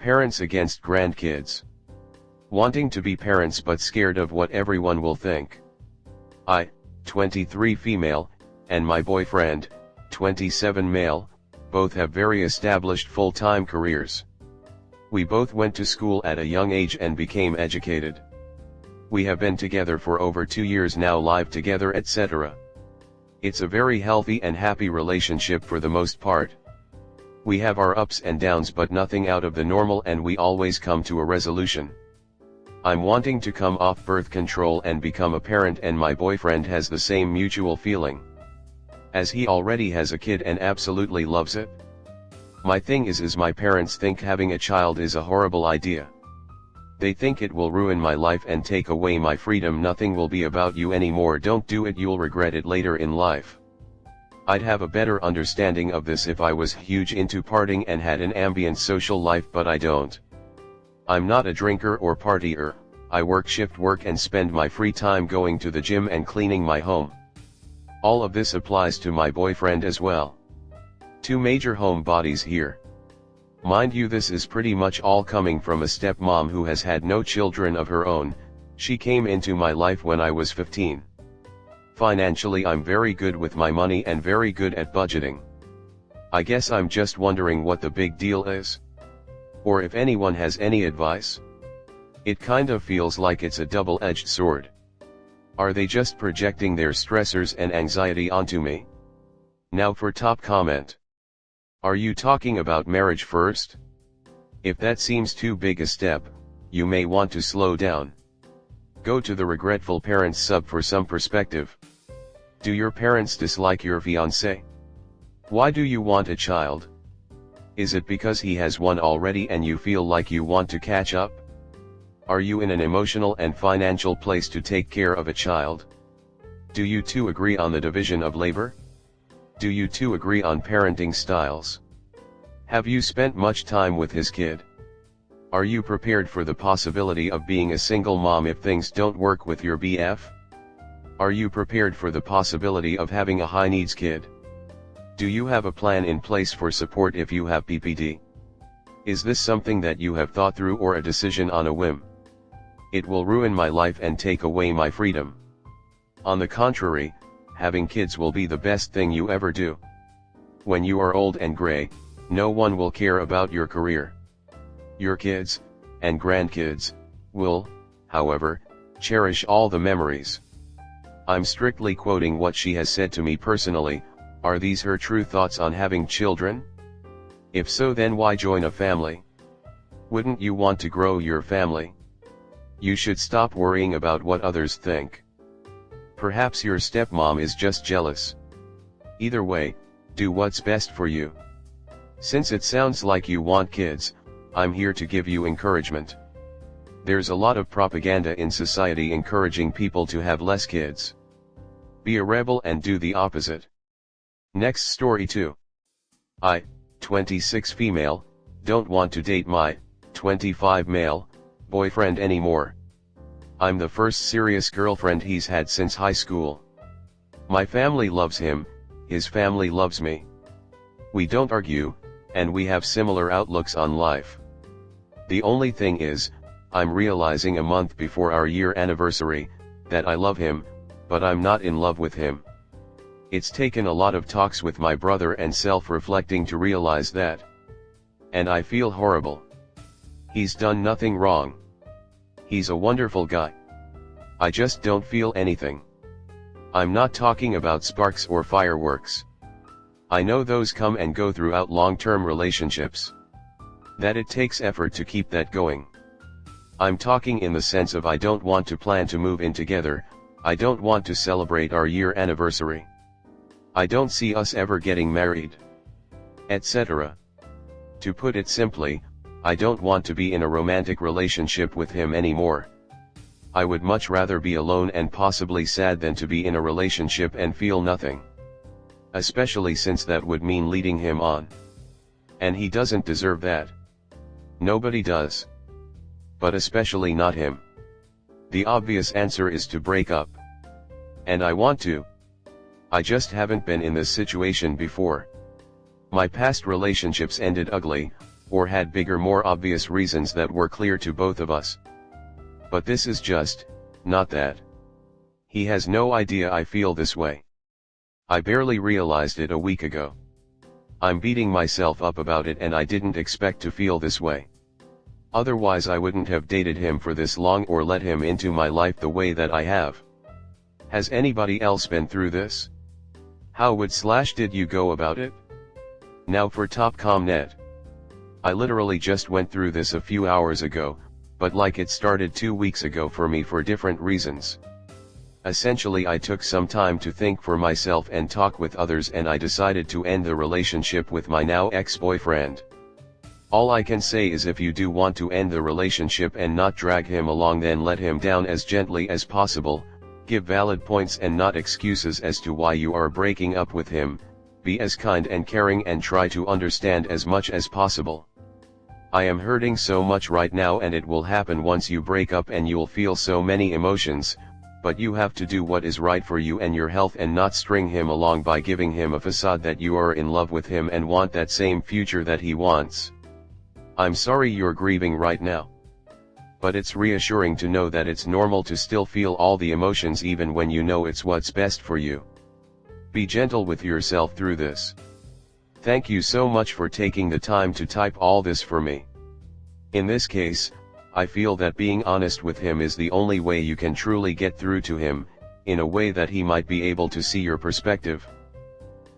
Parents against grandkids. Wanting to be parents but scared of what everyone will think. I, 23 female, and my boyfriend, 27 male, both have very established full-time careers. We both went to school at a young age and became educated. We have been together for over 2 years now, live together, etc. It's a very healthy and happy relationship for the most part. We have our ups and downs but nothing out of the normal, and we always come to a resolution. I'm wanting to come off birth control and become a parent, and my boyfriend has the same mutual feeling. As he already has a kid and absolutely loves it. My thing is my parents think having a child is a horrible idea. They think it will ruin my life and take away my freedom. Nothing will be about you anymore, don't do it, you'll regret it later in life. I'd have a better understanding of this if I was huge into partying and had an ambient social life, but I don't. I'm not a drinker or partier. I work shift work and spend my free time going to the gym and cleaning my home. All of this applies to my boyfriend as well. Two major homebodies here. Mind you, this is pretty much all coming from a stepmom who has had no children of her own. She came into my life when I was 15. Financially, I'm very good with my money and very good at budgeting. I guess I'm just wondering what the big deal is. Or if anyone has any advice. It kind of feels like it's a double-edged sword. Are they just projecting their stressors and anxiety onto me? Now for top comment. Are you talking about marriage first? If that seems too big a step, you may want to slow down. Go to the Regretful Parents sub for some perspective. Do your parents dislike your fiancé? Why do you want a child? Is it because he has one already and you feel like you want to catch up? Are you in an emotional and financial place to take care of a child? Do you two agree on the division of labor? Do you two agree on parenting styles? Have you spent much time with his kid? Are you prepared for the possibility of being a single mom if things don't work with your BF? Are you prepared for the possibility of having a high-needs kid? Do you have a plan in place for support if you have PPD? Is this something that you have thought through, or a decision on a whim? It will ruin my life and take away my freedom. On the contrary, having kids will be the best thing you ever do. When you are old and gray, no one will care about your career. Your kids, and grandkids, will, however, cherish all the memories. I'm strictly quoting what she has said to me personally. Are these her true thoughts on having children? If so, then why join a family? Wouldn't you want to grow your family? You should stop worrying about what others think. Perhaps your stepmom is just jealous. Either way, do what's best for you. Since it sounds like you want kids, I'm here to give you encouragement. There's a lot of propaganda in society encouraging people to have less kids. Be a rebel and do the opposite. Next story 2. I, 26 female, don't want to date my 25 male boyfriend anymore. I'm the first serious girlfriend he's had since high school. My family loves him, his family loves me. We don't argue, and we have similar outlooks on life. The only thing is, I'm realizing a month before our year anniversary, that I love him, but I'm not in love with him. It's taken a lot of talks with my brother and self-reflecting to realize that. And I feel horrible. He's done nothing wrong. He's a wonderful guy. I just don't feel anything. I'm not talking about sparks or fireworks. I know those come and go throughout long-term relationships. That it takes effort to keep that going. I'm talking in the sense of I don't want to plan to move in together, I don't want to celebrate our year anniversary. I don't see us ever getting married, etc. To put it simply, I don't want to be in a romantic relationship with him anymore. I would much rather be alone and possibly sad than to be in a relationship and feel nothing. Especially since that would mean leading him on. And he doesn't deserve that. Nobody does. But especially not him. The obvious answer is to break up. And I want to. I just haven't been in this situation before. My past relationships ended ugly, or had bigger, more obvious reasons that were clear to both of us. But this is just, not that. He has no idea I feel this way. I barely realized it a week ago. I'm beating myself up about it, and I didn't expect to feel this way. Otherwise I wouldn't have dated him for this long or let him into my life the way that I have. Has anybody else been through this? How did you go about it? Now for Topcomnet. I literally just went through this a few hours ago, but like it started 2 weeks ago for me for different reasons. Essentially I took some time to think for myself and talk with others, and I decided to end the relationship with my now ex-boyfriend. All I can say is if you do want to end the relationship and not drag him along, then let him down as gently as possible, give valid points and not excuses as to why you are breaking up with him, be as kind and caring and try to understand as much as possible. I am hurting so much right now, and it will happen once you break up and you'll feel so many emotions, but you have to do what is right for you and your health and not string him along by giving him a facade that you are in love with him and want that same future that he wants. I'm sorry you're grieving right now. But it's reassuring to know that it's normal to still feel all the emotions even when you know it's what's best for you. Be gentle with yourself through this. Thank you so much for taking the time to type all this for me. In this case, I feel that being honest with him is the only way you can truly get through to him, in a way that he might be able to see your perspective.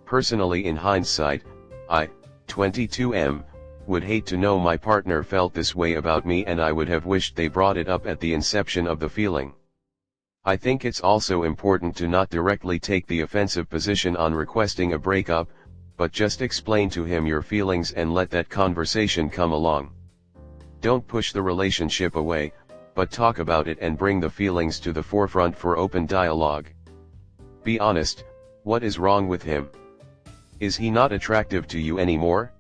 Personally, in hindsight, I, 22M, would hate to know my partner felt this way about me, and I would have wished they brought it up at the inception of the feeling. I think it's also important to not directly take the offensive position on requesting a breakup, but just explain to him your feelings and let that conversation come along. Don't push the relationship away, but talk about it and bring the feelings to the forefront for open dialogue. Be honest, what is wrong with him? Is he not attractive to you anymore?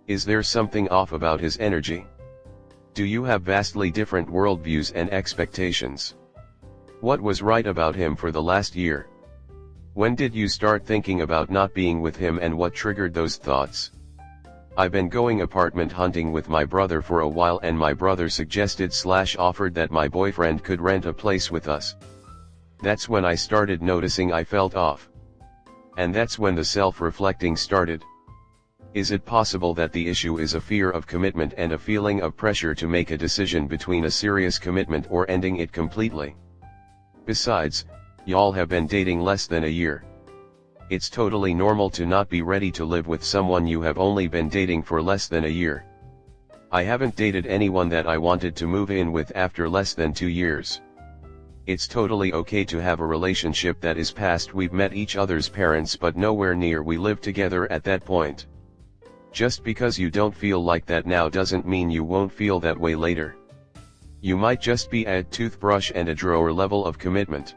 Is there something off about his energy? Do you have vastly different worldviews and expectations? What was right about him for the last year? When did you start thinking about not being with him, and what triggered those thoughts? I've been going apartment hunting with my brother for a while, and my brother suggested/offered that my boyfriend could rent a place with us. That's when I started noticing I felt off. And that's when the self-reflecting started. Is it possible that the issue is a fear of commitment and a feeling of pressure to make a decision between a serious commitment or ending it completely? Besides, y'all have been dating less than a year. It's totally normal to not be ready to live with someone you have only been dating for less than a year. I haven't dated anyone that I wanted to move in with after less than 2 years. It's totally okay to have a relationship that is past we've met each other's parents but nowhere near we live together at that point. Just because you don't feel like that now doesn't mean you won't feel that way later. You might just be at toothbrush and a drawer level of commitment.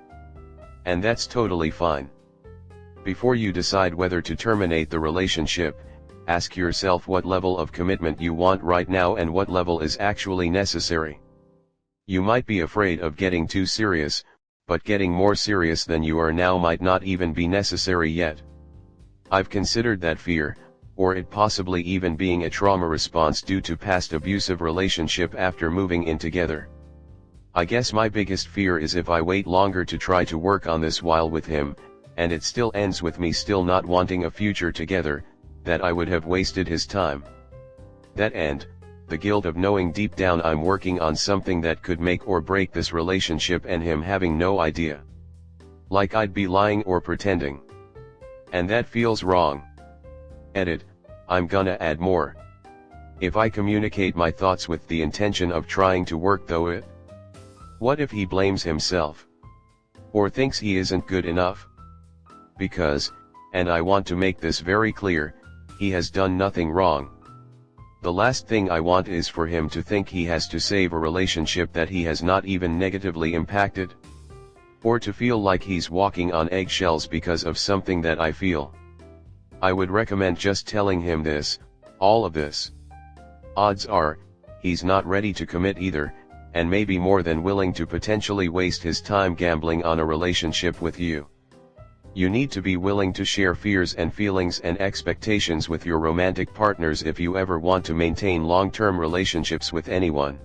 And that's totally fine. Before you decide whether to terminate the relationship, ask yourself what level of commitment you want right now and what level is actually necessary. You might be afraid of getting too serious, but getting more serious than you are now might not even be necessary yet. I've considered that fear, or it possibly even being a trauma response due to past abusive relationship after moving in together. I guess my biggest fear is if I wait longer to try to work on this while with him, and it still ends with me still not wanting a future together, that I would have wasted his time. That and the guilt of knowing deep down I'm working on something that could make or break this relationship and him having no idea. Like I'd be lying or pretending. And that feels wrong. Edit, I'm gonna add more. If I communicate my thoughts with the intention of trying to work though it? What if he blames himself? Or thinks he isn't good enough? Because, and I want to make this very clear, he has done nothing wrong. The last thing I want is for him to think he has to save a relationship that he has not even negatively impacted. Or to feel like he's walking on eggshells because of something that I feel. I would recommend just telling him this, all of this. Odds are, he's not ready to commit either, and may be more than willing to potentially waste his time gambling on a relationship with you. You need to be willing to share fears and feelings and expectations with your romantic partners if you ever want to maintain long-term relationships with anyone.